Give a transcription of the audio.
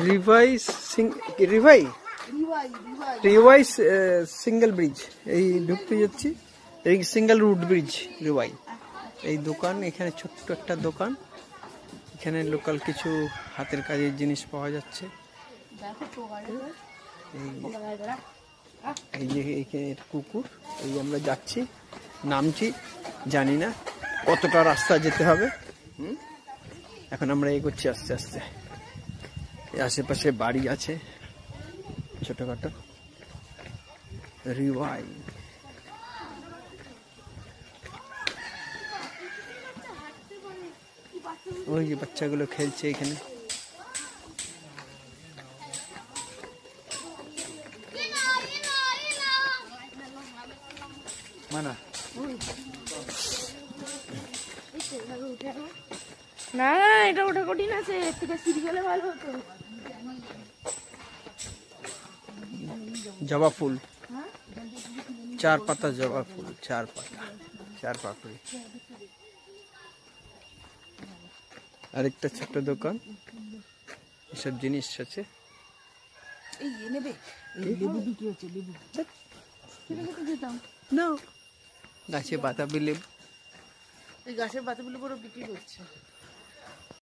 Revise single bridge এই ঢুকতে যাচ্ছি, এই সিঙ্গেল রুট ব্রিজ রিভাই এই দোকান। এখানে ছোট্ট একটা দোকান, এখানে লোকাল কিছু হাতের কাজের জিনিস পাওয়া যাচ্ছে। এই যে এখানে কুকুর, এই আমরা যাচ্ছি, নামছি, জানি না কতটা রাস্তা যেতে হবে। এখন আমরা এগোচ্ছি আস্তে আস্তে। আশেপাশে বাড়ি আছে ছোটখাটো। রিভাই ওই যে বাচ্চাগুলো খেলছে এখানে। মানা না এটা ওটা কঠিন আছে, এর থেকে সিঁড়ি গেলে ভালো হতো। জবা ফুল, 4 পাতা জবা ফুল, 4 পাতা, 4 পাপড়ি। আরেকটা ছোট্ট দোকান, এসব জিনিস আছে। গাছে বাতাবি লেবু, এই গাছের বাতাবি লেবু বিক্রি করছে।